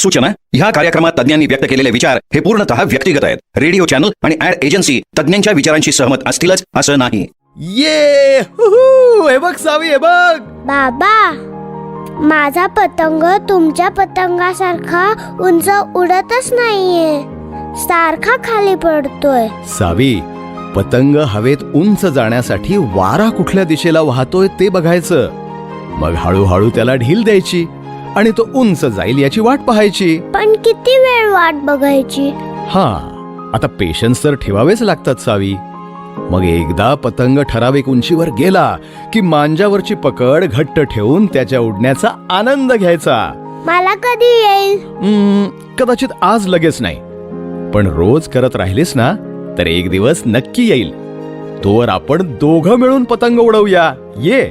सूचना, ह्या कार्यक्रमात तज्ञांनी व्यक्त केलेले विचार हे पूर्णतः व्यक्तिगत आहेत. रेडिओ चॅनल आणि ऍड एजन्सी तज्ञांच्या विचारांशी सहमत असतीलच असं नाही. ये हे बघ सावी, हे बघ. बाबा, माझा पतंग तुमच्या पतंगासारखा उंच उडतच नाहीये, सारखा खाली पडतोय. सावी, पतंग हवेत उंच जाण्यासाठी वारा कुठल्या दिशेला वाहतोय ते बघायचं, मग हळूहळू त्याला ढील द्यायची आणि तो उंच जाईल याची वाट पाहायची. पण किती वेळ वाट बघायची? हा, आता पेशन्स तर ठेवावेच लागतात सावी. मग एकदा पतंग ठराविक उंचीवर गेला की मांजावरची पकड घट्ट ठेवून त्याच्या उडण्याचा आनंद घ्यायचा. मला कधी येईल? कदाचित आज लगेच नाही, पण रोज करत राहिलीस ना तर एक दिवस नक्की येईल. तोवर आपण दोघं मिळून पतंग उडवूया. ये.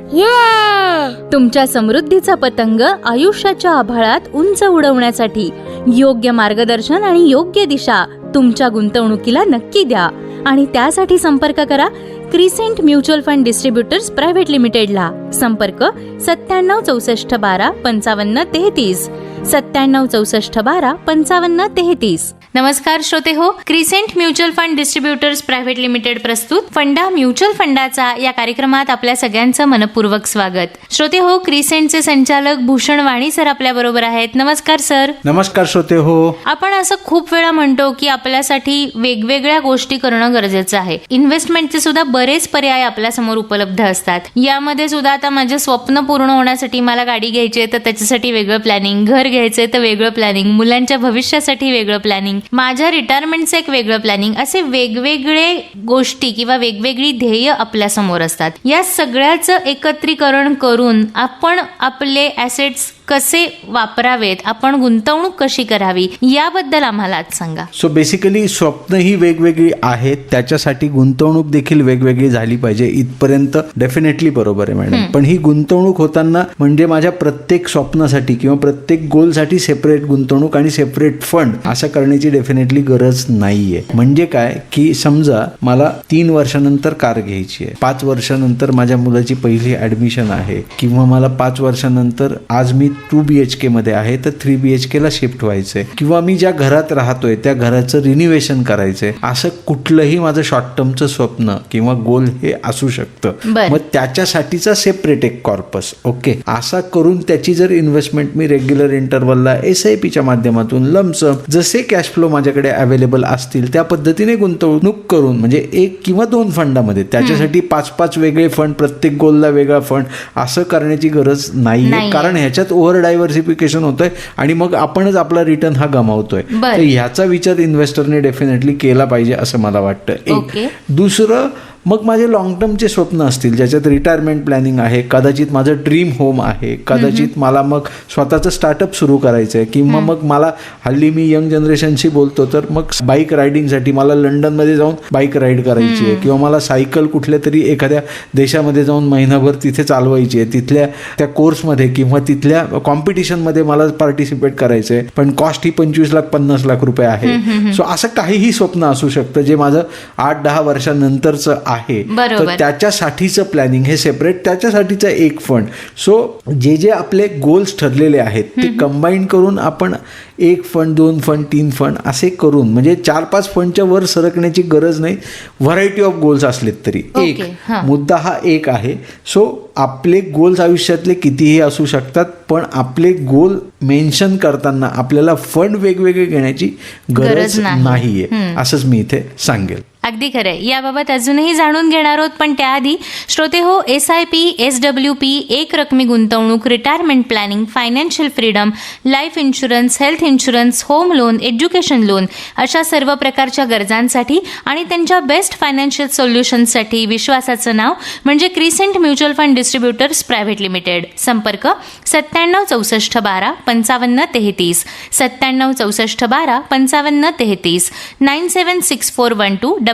तुमच्या समृद्धीचा पतंग आयुष्याच्या आभाळात उंच उडवण्यासाठी योग्य मार्गदर्शन आणि योग्य दिशा तुमच्या गुंतवणुकीला नक्की द्या. आणि त्यासाठी संपर्क करा crescent mutual fund distributors private लिमिटेडला. संपर्क 9764125533 9764125533. नमस्कार श्रोते हो, crescent mutual fund distributors private limited प्रस्तुत फंडा म्युच्युअल फंडाचा या कार्यक्रमात आपल्या सगळ्यांचं मनपूर्वक स्वागत. श्रोते हो, क्रिसेंटचे संचालक भूषण वाणी सर आपल्या बरोबर आहेत. नमस्कार सर. नमस्कार श्रोते हो. आपण असं खूप वेळा म्हणतो की आपल्यासाठी वेगवेगळ्या गोष्टी करणं गरजेचं आहे. इन्व्हेस्टमेंटचे सुद्धा बरेच पर्याय आपल्या समोर उपलब्ध असतात. यामध्ये सुद्धा आता माझे स्वप्न पूर्ण होण्यासाठी मला गाडी घ्यायची आहे तर त्याच्यासाठी वेगळं प्लॅनिंग, घर घ्यायचंय तर वेगळं प्लॅनिंग, मुलांच्या भविष्यासाठी वेगळं प्लॅनिंग, माझ्या रिटायरमेंटचं एक वेगळं प्लॅनिंग, असे वेगवेगळे गोष्टी किंवा वेगवेगळी ध्येय आपल्या समोर असतात. या सगळ्याचं एकत्रीकरण करून आपण आपले ॲसेट्स कसे वापरावेत, आपण गुंतवणूक कशी करावी याबद्दल आम्हाला आज सांगा. सो बेसिकली स्वप्न ही वेगवेगळी आहेत, त्याच्यासाठी गुंतवणूक देखील वेगवेगळी झाली पाहिजे इथपर्यंत डेफिनेटली बरोबर आहे मॅडम. पण ही गुंतवणूक होताना म्हणजे माझ्या प्रत्येक स्वप्नासाठी किंवा प्रत्येक गोलसाठी सेपरेट गुंतवणूक आणि सेपरेट फंड असं करण्याची डेफिनेटली गरज नाहीये. म्हणजे काय की समजा मला 3 वर्षानंतर कार घ्यायची आहे, 5 वर्षानंतर माझ्या मुलाची पहिली ऍडमिशन आहे, किंवा मला 5 वर्षानंतर आज मी 2 BHK मध्ये आहे तर 3 BHK ला शिफ्ट व्हायचंय, किंवा मी ज्या घरात राहतोय त्या घराचं रिनोव्हेशन करायचंय, असं कुठलंही माझं शॉर्ट टर्मचं स्वप्न किंवा गोल हे असू शकतं. मग त्याच्यासाठीचा सेपरेट एक कॉर्पस, ओके, असा करून त्याची जर इन्व्हेस्टमेंट मी रेग्युलर इंटरव्हलला SIPच्या माध्यमातून लमसम जसे कॅश फ्लो माझ्याकडे अवेलेबल असतील त्या पद्धतीने गुंतवणूक करून, म्हणजे 1 किंवा 2 फंडामध्ये, त्याच्यासाठी 5-5 वेगळे फंड, प्रत्येक गोलला वेगळा फंड, असं करण्याची गरज नाहीये. कारण ह्याच्यात ओव्हर डायव्हर्सिफिकेशन होतंय आणि मग आपणच आपला रिटर्न हा गमावतोय. तर ह्याचा विचार इन्व्हेस्टरने डेफिनेटली केला पाहिजे असं मला वाटतं. एक. दुसरं, मग माझे लॉंग टर्मचे स्वप्न असतील ज्याच्यात रिटायरमेंट प्लॅनिंग आहे, कदाचित माझं ड्रीम होम आहे, कदाचित मला मग स्वतःचं स्टार्टअप सुरू करायचं आहे, किंवा मग मला हल्ली मी यंग जनरेशनशी बोलतो तर मग बाईक रायडिंगसाठी मला लंडनमध्ये जाऊन बाईक राईड करायची आहे, किंवा मला सायकल कुठल्या तरी एखाद्या देशामध्ये जाऊन महिनाभर तिथे चालवायची आहे, तिथल्या त्या कोर्समध्ये किंवा तिथल्या कॉम्पिटिशनमध्ये मला पार्टिसिपेट करायचं आहे, पण कॉस्ट ही 25 लाख 50 लाख रुपये आहे. सो असं काहीही स्वप्न असू शकतं जे माझं 8-10 वर्षानंतरचं आहे, तर त्याच्यासाठीचं प्लॅनिंग हे सेपरेट, त्याच्यासाठीचं एक फंड. सो जे आपले गोल्स ठरलेले आहेत ते कंबाईन करून आपण 1 फंड, 2 फंड, 3 फंड असे करून, म्हणजे 4-5 फंडच्या वर सरकण्याची गरज नाही. व्हरायटी ऑफ गोल्स असलेत तरी एक मुद्दा हा एक आहे. सो आपले गोल्स आयुष्यातले कितीही असू शकतात, पण आपले गोल मेन्शन करताना आपल्याला फंड वेगवेगळे घेण्याची गरज नाहीये, असंच मी इथे सांगेल. अगदी खरंय. याबाबत अजूनही जाणून घेणार आहोत, पण त्याआधी श्रोते हो, SIP, SWP, एक रकमी गुंतवणूक, retirement planning, financial freedom, life insurance, health insurance, home loan, education loan अशा सर्व प्रकारच्या गरजांसाठी आणि त्यांच्या बेस्ट फायनान्शियल सोल्युशन्ससाठी विश्वासाचं नाव म्हणजे crescent mutual fund distributors private limited. संपर्क 9764125533 9764125533 9764125533.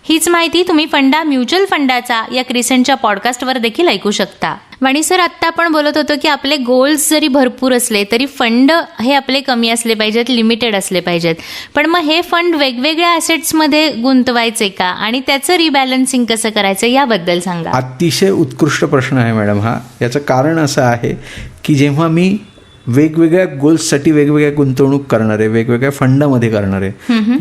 हीच माहिती तुम्ही फंडा म्युच्युअल फंडाचा या क्रिसेंटच्या पॉडकास्टवर देखील ऐकू शकता. वाणी सर, आत्ता आपण बोलत होतो की आपले गोल्स जरी भरपूर असले तरी फंड हे आपले कमी असले पाहिजेत, लिमिटेड असले पाहिजेत. पण मग हे फंड वेगवेगळ्या ॲसेट्समध्ये गुंतवायचे का आणि त्याचं रिबॅलन्सिंग कसं करायचं याबद्दल सांगा. अतिशय उत्कृष्ट प्रश्न आहे मॅडम हा. याचं कारण असं आहे की जेव्हा मी वेगवेगळ्या गोल्ससाठी वेगवेगळ्या गुंतवणूक करणारे, वेगवेगळ्या फंडामध्ये करणारे,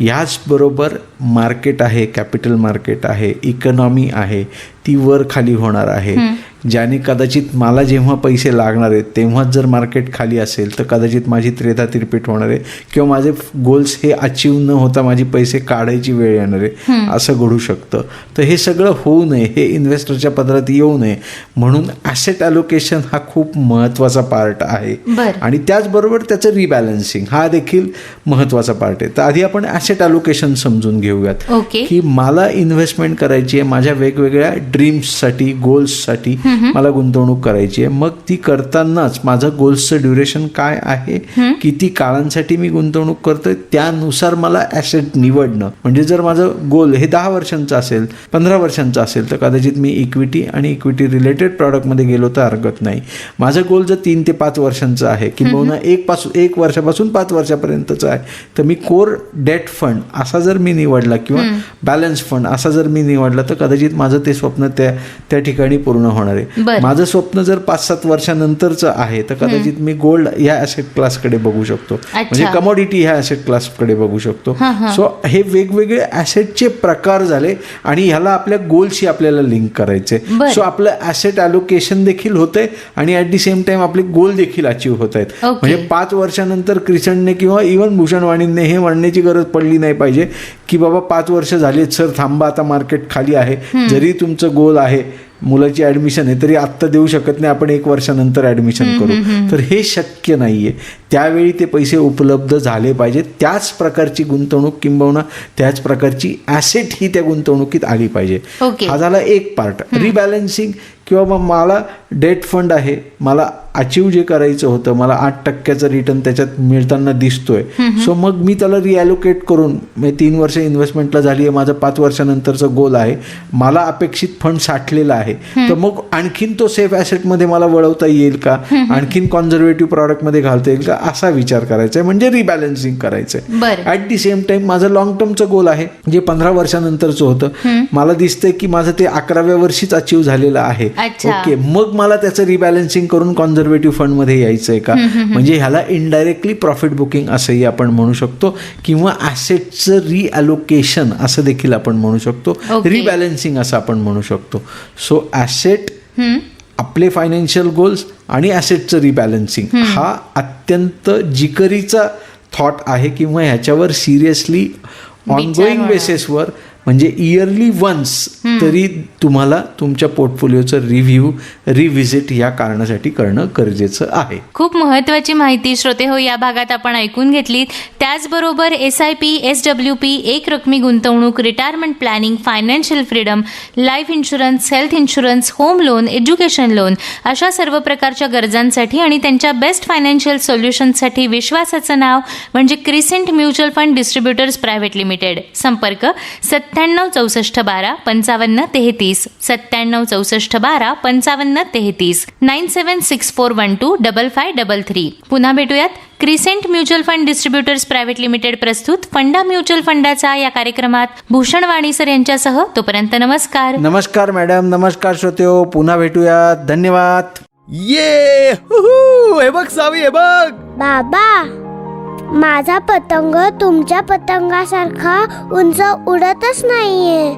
याचबरोबर मार्केट आहे, कॅपिटल मार्केट आहे, इकॉनॉमी आहे, ती वर खाली होणार आहे. ज्याने कदाचित मला जेव्हा पैसे लागणार आहेत तेव्हाच जर मार्केट खाली असेल तर कदाचित माझी त्रेधा तिरपीट होणार आहे किंवा माझे गोल्स हे अचीव न होता माझी पैसे काढायची वेळ येणार आहे, असं घडू शकतं. तर हे सगळं होऊ नये, हे इन्व्हेस्टरच्या पदरात येऊ नये म्हणून ॲसेट ॲलोकेशन हा खूप महत्त्वाचा पार्ट आहे. आणि त्याचबरोबर त्याचं रिबॅलन्सिंग हा देखील महत्त्वाचा पार्ट आहे. तर आधी आपण ॲसेट ॲलोकेशन समजून घेऊयात की मला इन्व्हेस्टमेंट करायची आहे, माझ्या वेगवेगळ्या ड्रीम्ससाठी, गोल्ससाठी मला गुंतवणूक करायची आहे. मग ती करतानाच माझं गोल्सचं ड्युरेशन काय आहे, किती काळांसाठी मी गुंतवणूक करतोय, त्यानुसार मला ॲसेट निवडणं. म्हणजे जर माझं गोल हे 10 वर्षांचं असेल, 15 वर्षांचं असेल तर कदाचित मी इक्विटी आणि इक्विटी रिलेटेड प्रॉडक्टमध्ये गेलो तर हरकत नाही. माझं गोल जर 3 ते 5 वर्षांचं आहे किंवा 1 वर्षापासून 5 वर्षापर्यंतचं आहे तर मी कोर डेट फंड असा जर मी निवडला किंवा बॅलन्स फंड असा जर मी निवडला तर कदाचित माझं ते स्वप्न त्या ठिकाणी पूर्ण होणार आहे. माझं स्वप्न जर 5-7 वर्षानंतरचं आहे तर कदाचित मी गोल्ड ह्या ॲसेट क्लासकडे बघू शकतो, म्हणजे कमोडिटी ह्या ॲसेट क्लासकडे बघू शकतो. सो हे वेगवेगळे ॲसेटचे प्रकार झाले आणि ह्याला आपल्या गोल्सशी आपल्याला लिंक करायचे. सो आपलं ॲसेट ॲलोकेशन देखील होतंय आणि ॲट दी सेम टाइम आपले गोल देखील अचीव्ह होत आहेत. म्हणजे 5 वर्षानंतर क्रिसंटने किंवा इव्हन भूषण वाणीने हे म्हणण्याची गरज पडली नाही पाहिजे की बाबा 5 वर्ष झालीत सर थांबा, आता मार्केट खाली आहे, जरी तुमचं गोल आहे मुलाची ॲडमिशन आहे तरी आत्ता देऊ शकत नाही, आपण 1 वर्षानंतर ॲडमिशन करू. तर हे शक्य नाही आहे. त्यावेळी ते पैसे उपलब्ध झाले पाहिजेत. त्याच प्रकारची गुंतवणूक किंबहुना त्याच प्रकारची ॲसेट ही त्या गुंतवणुकीत आली पाहिजे. हा झाला एक पार्ट. रिबॅलन्सिंग किंवा मग मला डेट फंड आहे, मला अचीव जे करायचं होतं, मला 8% रिटर्न त्याच्यात मिळताना दिसतोय, सो मग मी त्याला रिॲलोकेट करून 3 वर्ष इन्व्हेस्टमेंटला झाली आहे, माझं 5 वर्षानंतरचं गोल आहे, मला अपेक्षित फंड साठलेला आहे, तर मग आणखीन तो सेफ ॲसेटमध्ये मला वळवता येईल का, आणखीन कॉन्झर्वेटिव्ह प्रॉडक्टमध्ये घालता येईल का, असा विचार करायचा आहे. म्हणजे रिबॅलन्सिंग करायचं आहे. ॲट दी सेम टाइम माझं लॉंग टर्मचं गोल आहे जे 15 वर्षानंतरचं होतं, मला दिसतंय की माझं ते 11व्या वर्षीच अचीव झालेलं आहे. ओके, मग मला त्याचं रिबॅलन्सिंग करून कॉन्झर्वेटिव्ह फंडमध्ये यायचंय का, म्हणजे ह्याला इनडायरेक्टली प्रॉफिट बुकिंग असंही आपण म्हणू शकतो किंवा ॲसेटचं रिअलोकेशन असं देखील आपण म्हणू शकतो, रिबॅलन्सिंग असं आपण म्हणू शकतो. सो ॲसेट, आपले फायनान्शियल गोल्स आणि ॲसेटचं रिबॅलन्सिंग हा अत्यंत जिकरीचा थॉट आहे किंवा ह्याच्यावर सिरियसली ऑनगोईंग बेसिसवर म्हणजे इयरली वन्स तरी तुम्हाला तुमच्या पोर्टफोलिओचं रिव्हिजिट या कारणासाठी करणं गरजेचं आहे. खूप महत्त्वाची माहिती श्रोते हो या भागात आपण ऐकून घेतली. त्याचबरोबर SIP, SWP, एक रकमी गुंतवणूक, retirement planning, financial freedom, life insurance, health insurance, home loan, education loan अशा सर्व प्रकारच्या गरजांसाठी आणि त्यांच्या बेस्ट फायनान्शियल सोल्युशन्ससाठी विश्वासाचं नाव म्हणजे crescent mutual fund distributors private limited. संपर्क 97 64 12 55 33, 97 64 12 55 33, 9764125533. पुन्हा भेटूयात. Crescent mutual fund distributors private limited प्रस्तुत फंडा म्युच्युअल फंडाचा या कार्यक्रमात भूषण वाणी सर यांच्यासह. तोपर्यंत नमस्कार. नमस्कार मॅडम, नमस्कार श्रोतेहो, पुन्हा भेटूयात. धन्यवाद. ये हे बघ सावी, हे बघ. बाबा, माझा पतंग तुमच्या पतंगासारखा उंच उडतच नाहीये,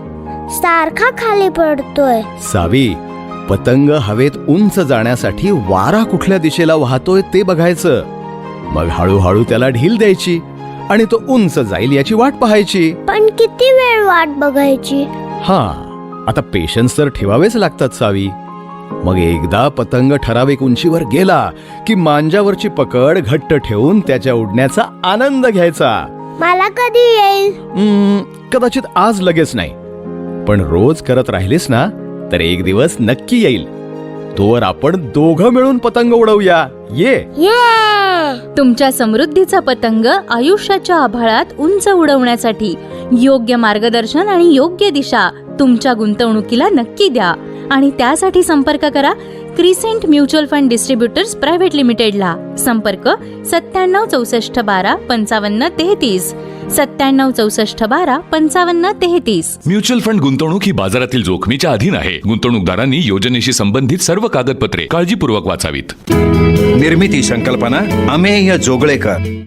सारखा खाली पडतोय. सावी, पतंग हवेत उंच जाण्यासाठी वारा कुठल्या दिशेला वाहतोय ते बघायचं, मग हळूहळू त्याला ढील द्यायची आणि तो उंच जाईल याची वाट पाहायची. पण किती वेळ वाट बघायची? आता पेशन्स तर ठेवावेच लागतात सावी. मग एकदा पतंग ठराविक उंचीवर गेला की मांजावरची पकड घट्ट ठेवून त्याच्या उडण्याचा आनंद घ्यायचा. मला कधी येईल? कदाचित आज लगेच नाही, पण रोज करत राहिलीस ना तर एक दिवस नक्की येईल. तोवर आपण दोघं मिळून पतंग उडवूया. ये. तुमच्या समृद्धीचा पतंग आयुष्याच्या आभाळात उंच उडवण्यासाठी योग्य मार्गदर्शन आणि योग्य दिशा तुमच्या गुंतवणुकीला नक्की द्या आणि त्यासाठी संपर्क करा crescent mutual fund distributors private लिमिटेडला. संपर्क 97 64 12 55 33, 9764125533. म्युच्युअल फंड गुंतवणूक ही बाजारातील जोखमीच्या अधीन आहे. गुंतवणूकदारांनी योजनेशी संबंधित सर्व कागदपत्रे काळजीपूर्वक वाचावीत. निर्मिती संकल्पना अमेय जोगळेकर.